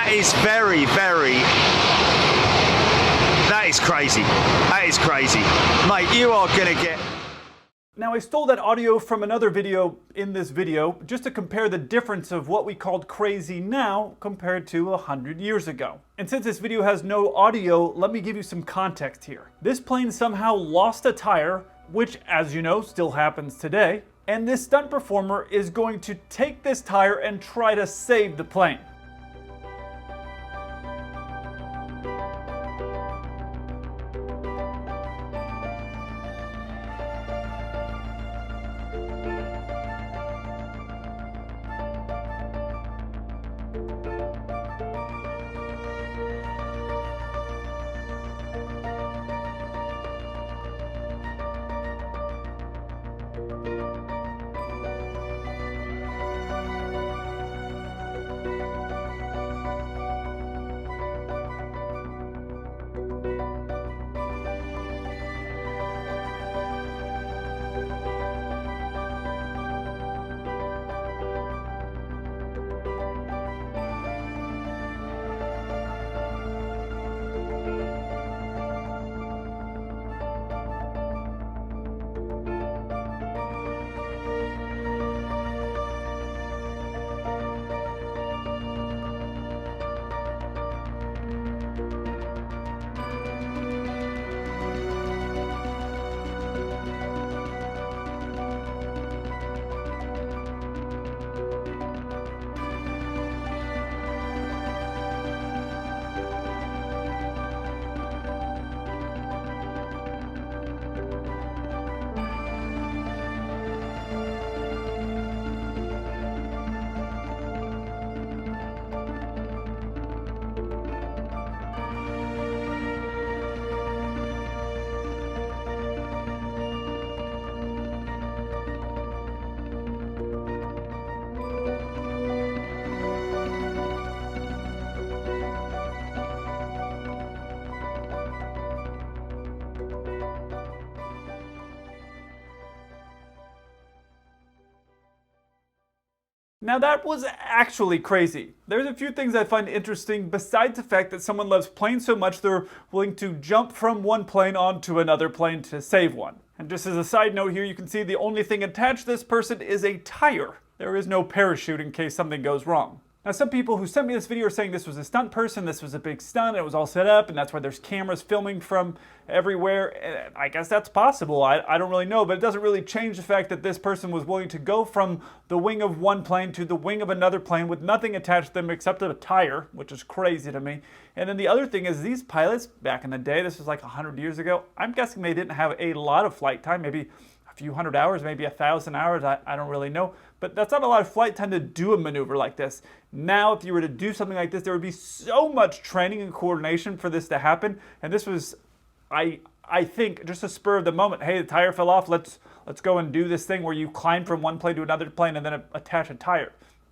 That is that is crazy. That is crazy. Mate, you are gonna get... Now I stole that audio from another video in this video just to compare the difference of what we called crazy now compared to 100 years ago. And since this video has no audio, let me give you some context here. This plane somehow lost a tire, which, as you know, still happens today, and this stunt performer is going to take this tire and try to save the plane. Now that was actually crazy. There's a few things I find interesting besides the fact that someone loves planes so much they're willing to jump from one plane onto another plane to save one. And just as a side note here, you can see the only thing attached to this person is a tire. There is no parachute in case something goes wrong. Now some people who sent me this video are saying this was a stunt person, this was a big stunt, it was all set up, and that's why there's cameras filming from everywhere. And I guess that's possible, I don't really know, but it doesn't really change the fact that this person was willing to go from the wing of one plane to the wing of another plane with nothing attached to them except a tire, which is crazy to me. And then the other thing is these pilots, back in the day, this was like 100 years ago, I'm guessing they didn't have a lot of flight time, maybe a few hundred hours, maybe 1,000 hours, I don't really know. But that's not a lot of flight time to do a maneuver like this. Now, if you were to do something like this, there would be so much training and coordination for this to happen. And this was, I think, just a spur of the moment. Hey, the tire fell off. Let's go and do this thing where you climb from one plane to another plane and then attach a tire.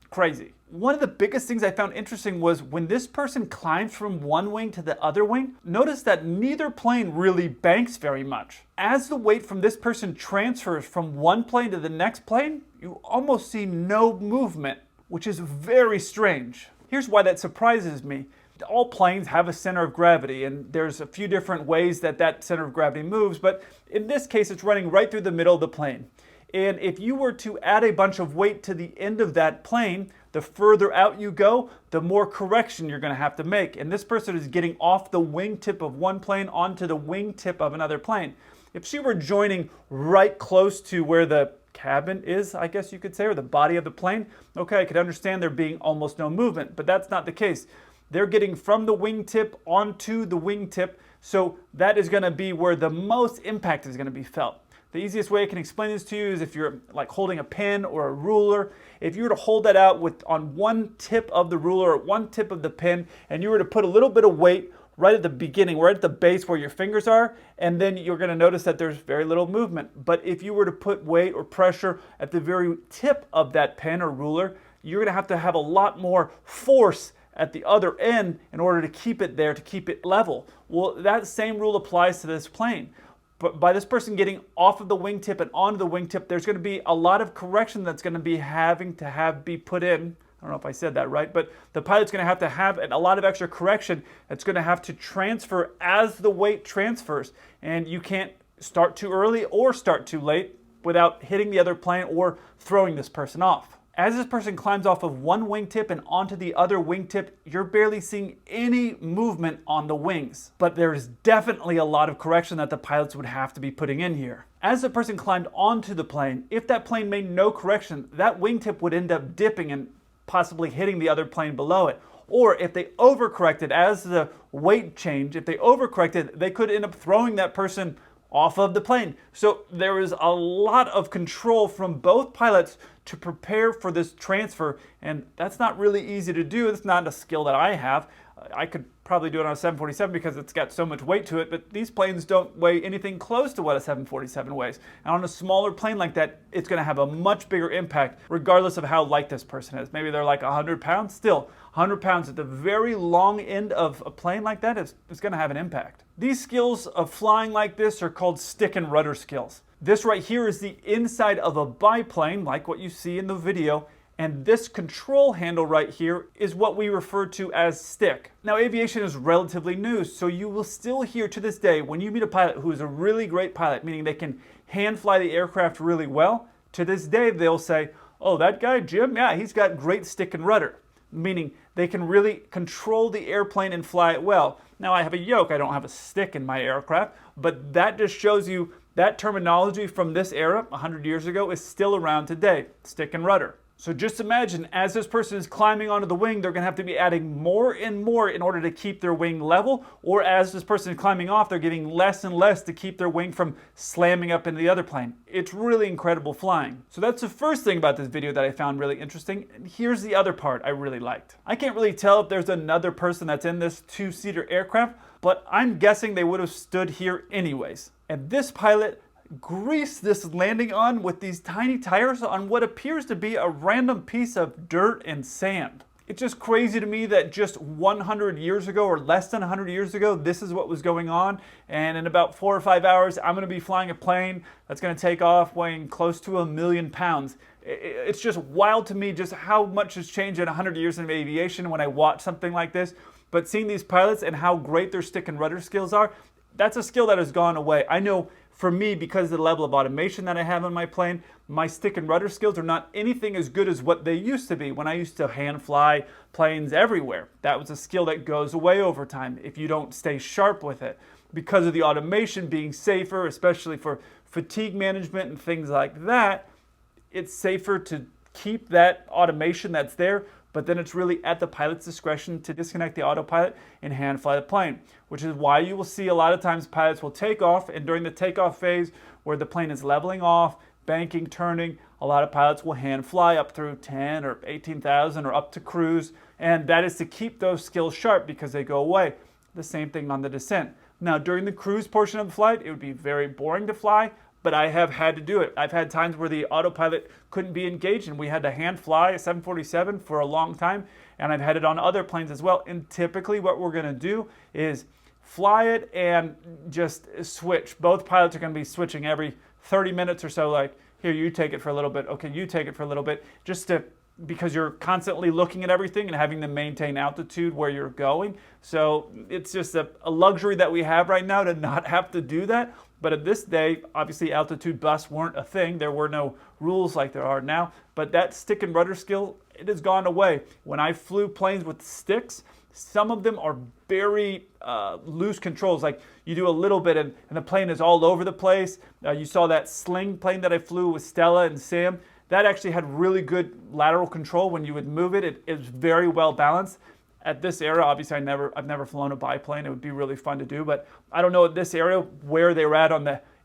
Crazy. One of the biggest things I found interesting was when this person climbs from one wing to the other wing, notice that neither plane really banks very much. As the weight from this person transfers from one plane to the next plane, you almost see no movement, which is very strange. Here's why that surprises me. All planes have a center of gravity, and there's a few different ways that that center of gravity moves, but in this case, it's running right through the middle of the plane. And if you were to add a bunch of weight to the end of that plane, the further out you go, the more correction you're going to have to make. And this person is getting off the wingtip of one plane onto the wingtip of another plane. If she were joining right close to where the cabin is, I guess you could say, or the body of the plane, okay, I could understand there being almost no movement, but that's not the case. They're getting from the wingtip onto the wingtip, so that is going to be where the most impact is going to be felt. The easiest way I can explain this to you is if you're like holding a pen or a ruler. If you were to hold that out on one tip of the ruler or one tip of the pen, and you were to put a little bit of weight right at the beginning, right at the base where your fingers are, and then you're going to notice that there's very little movement. But if you were to put weight or pressure at the very tip of that pen or ruler, you're going to have a lot more force at the other end in order to keep it there, to keep it level. Well, that same rule applies to this plane. But by this person getting off of the wingtip and onto the wingtip, there's going to be a lot of correction that's going to be having to be put in. I don't know if I said that right, but the pilot's going to have a lot of extra correction. It's going to have to transfer as the weight transfers, and you can't start too early or start too late without hitting the other plane or throwing this person off. As this person climbs off of one wingtip and onto the other wingtip, you're barely seeing any movement on the wings. But there's definitely a lot of correction that the pilots would have to be putting in here. As the person climbed onto the plane, if that plane made no correction, that wingtip would end up dipping and possibly hitting the other plane below it. Or if they overcorrected as the weight changed, if they overcorrected, they could end up throwing that person off of the plane. So there is a lot of control from both pilots to prepare for this transfer, and that's not really easy to do. It's not a skill that I have. I could probably do it on a 747 because it's got so much weight to it, but these planes don't weigh anything close to what a 747 weighs. And on a smaller plane like that, it's going to have a much bigger impact regardless of how light this person is. Maybe they're like 100 pounds. Still, 100 pounds at the very long end of a plane like that is going to have an impact. These skills of flying like this are called stick and rudder skills. This right here is the inside of a biplane, like what you see in the video, and this control handle right here is what we refer to as stick. Now, aviation is relatively new, so you will still hear to this day, when you meet a pilot who is a really great pilot, meaning they can hand fly the aircraft really well, to this day they'll say, oh, that guy, Jim, yeah, he's got great stick and rudder, meaning they can really control the airplane and fly it well. Now, I have a yoke, I don't have a stick in my aircraft, but that just shows you that terminology from this era, 100 years ago, is still around today, stick and rudder. So just imagine, as this person is climbing onto the wing, they're going to have to be adding more and more in order to keep their wing level, or as this person is climbing off, they're giving less and less to keep their wing from slamming up into the other plane. It's really incredible flying. So that's the first thing about this video that I found really interesting. And here's the other part I really liked. I can't really tell if there's another person that's in this two-seater aircraft, but I'm guessing they would have stood here anyways. And this pilot grease this landing on with these tiny tires on what appears to be a random piece of dirt and sand. It's just crazy to me that just 100 years ago or less than 100 years ago, this is what was going on. And in about 4 or 5 hours, I'm going to be flying a plane that's going to take off weighing close to 1 million pounds. It's just wild to me just how much has changed in 100 years in aviation when I watch something like this. But seeing these pilots and how great their stick and rudder skills are, that's a skill that has gone away. I know for me, because of the level of automation that I have on my plane, my stick and rudder skills are not anything as good as what they used to be when I used to hand fly planes everywhere. That was a skill that goes away over time if you don't stay sharp with it. Because of the automation being safer, especially for fatigue management and things like that, it's safer to keep that automation that's there, but then it's really at the pilot's discretion to disconnect the autopilot and hand fly the plane, which is why you will see a lot of times pilots will take off, and during the takeoff phase where the plane is leveling off, banking, turning, a lot of pilots will hand fly up through 10 or 18,000 or up to cruise, and that is to keep those skills sharp because they go away. The same thing on the descent. Now, during the cruise portion of the flight, it would be very boring to fly, but I have had to do it. I've had times where the autopilot couldn't be engaged and we had to hand fly a 747 for a long time, and I've had it on other planes as well. And typically what we're gonna do is fly it and just switch. Both pilots are gonna be switching every 30 minutes or so, like, here, you take it for a little bit, okay, you take it for a little bit, because you're constantly looking at everything and having to maintain altitude where you're going. So it's just a luxury that we have right now to not have to do that. But at this day, obviously altitude busts weren't a thing. There were no rules like there are now. But that stick and rudder skill, it has gone away. When I flew planes with sticks, some of them are very loose controls. Like you do a little bit and the plane is all over the place. You saw that sling plane that I flew with Stella and Sam. That actually had really good lateral control when you would move it. It was very well balanced. At this era, obviously I've never flown a biplane. It would be really fun to do, but I don't know at this area where they were at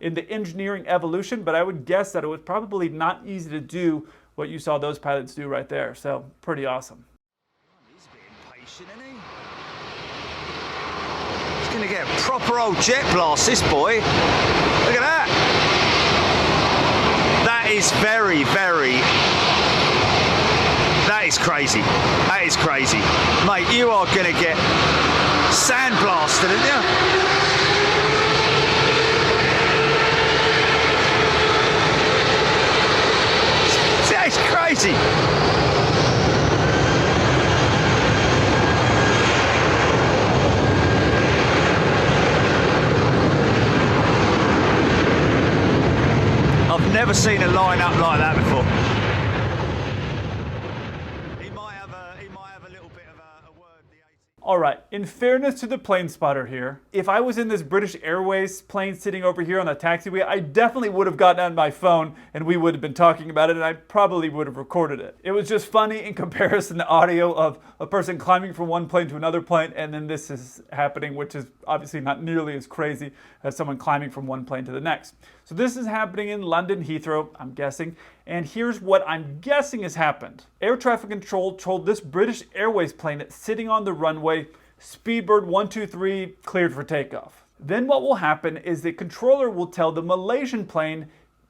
in the engineering evolution, but I would guess that it was probably not easy to do what you saw those pilots do right there. So pretty awesome. He's a bit impatient, isn't he? He's going to get a proper old jet blast, this boy. Look at that. That is very, very... That is crazy. That is crazy. Mate, you are going to get sandblasted, aren't you? That is crazy. never seen a line-up like that before. He might have a little bit of a word, the 80. All right, in fairness to the plane spotter here, if I was in this British Airways plane sitting over here on the taxiway, I definitely would have gotten on my phone and we would have been talking about it, and I probably would have recorded it. It was just funny in comparison to audio of a person climbing from one plane to another plane, and then this is happening, which is obviously not nearly as crazy as someone climbing from one plane to the next. So this is happening in London Heathrow, I'm guessing, and here's what I'm guessing has happened. Air traffic control told this British Airways plane that's sitting on the runway, Speedbird 123 cleared for takeoff. Then what will happen is the controller will tell the Malaysian plane,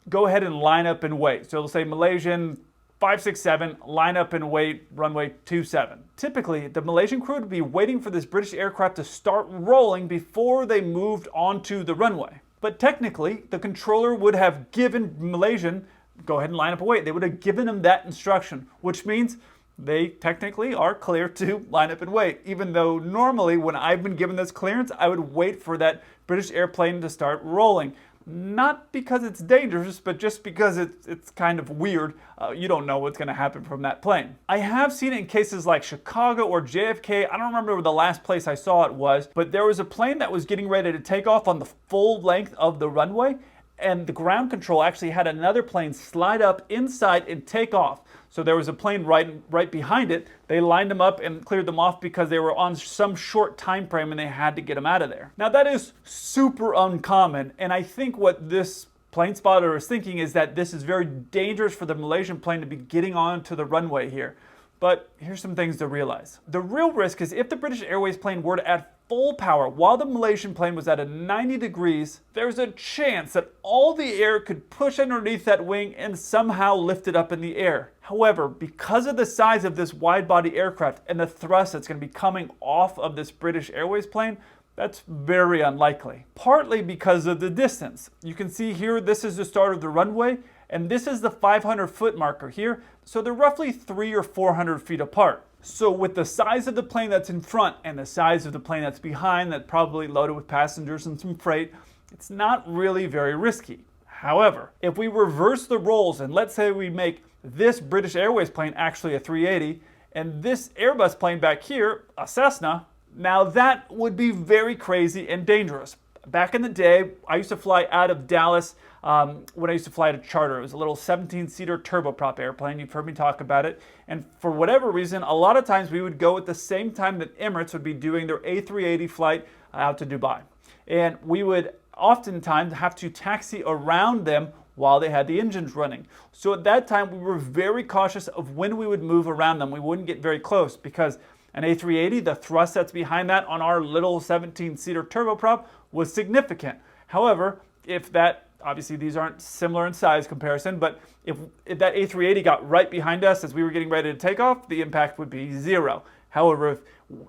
go ahead and line up and wait. So it'll say Malaysian 567, line up and wait, runway 27. Typically, the Malaysian crew would be waiting for this British aircraft to start rolling before they moved onto the runway. But technically, the controller would have given Malaysian, go ahead and line up and wait. They would have given them that instruction, which means they technically are clear to line up and wait, even though normally when I've been given this clearance, I would wait for that British airplane to start rolling. Not because it's dangerous, but just because it's kind of weird. You don't know what's going to happen from that plane. I have seen it in cases like Chicago or JFK. I don't remember where the last place I saw it was, but there was a plane that was getting ready to take off on the full length of the runway, and the ground control actually had another plane slide up inside and take off. So there was a plane right behind it. They lined them up and cleared them off because they were on some short time frame and they had to get them out of there. Now that is super uncommon, and I think what this plane spotter is thinking is that this is very dangerous for the Malaysian plane to be getting onto the runway here. But here's some things to realize. The real risk is if the British Airways plane were to add full power while the Malaysian plane was at a 90 degrees, there's a chance that all the air could push underneath that wing and somehow lift it up in the air. However, because of the size of this wide-body aircraft and the thrust that's going to be coming off of this British Airways plane, that's very unlikely. Partly because of the distance. You can see here, this is the start of the runway, and this is the 500-foot marker here, so they're roughly 300 or 400 feet apart. So with the size of the plane that's in front and the size of the plane that's behind, that's probably loaded with passengers and some freight, it's not really very risky. However, if we reverse the roles and let's say we make this British Airways plane actually a 380 and this Airbus plane back here, a Cessna, now that would be very crazy and dangerous. Back in the day, I used to fly out of Dallas when I used to fly to charter. It was a little 17-seater turboprop airplane. You've heard me talk about it. And for whatever reason, a lot of times we would go at the same time that Emirates would be doing their A380 flight out to Dubai. And we would oftentimes have to taxi around them while they had the engines running. So at that time, we were very cautious of when we would move around them. We wouldn't get very close because an A380, the thrust that's behind that on our little 17-seater turboprop was significant. However, if that, obviously these aren't similar in size comparison, but if that A380 got right behind us as we were getting ready to take off, the impact would be zero. However, if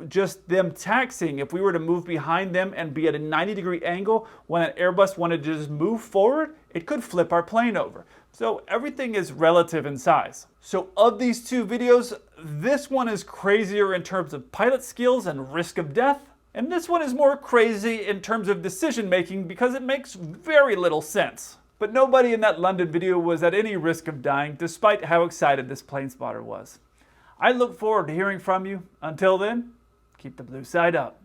just them taxiing, if we were to move behind them and be at a 90-degree angle, when an Airbus wanted to just move forward, it could flip our plane over. So everything is relative in size. So of these two videos, this one is crazier in terms of pilot skills and risk of death, and this one is more crazy in terms of decision making because it makes very little sense. But nobody in that London video was at any risk of dying despite how excited this plane spotter was. I look forward to hearing from you. Until then, keep the blue side up.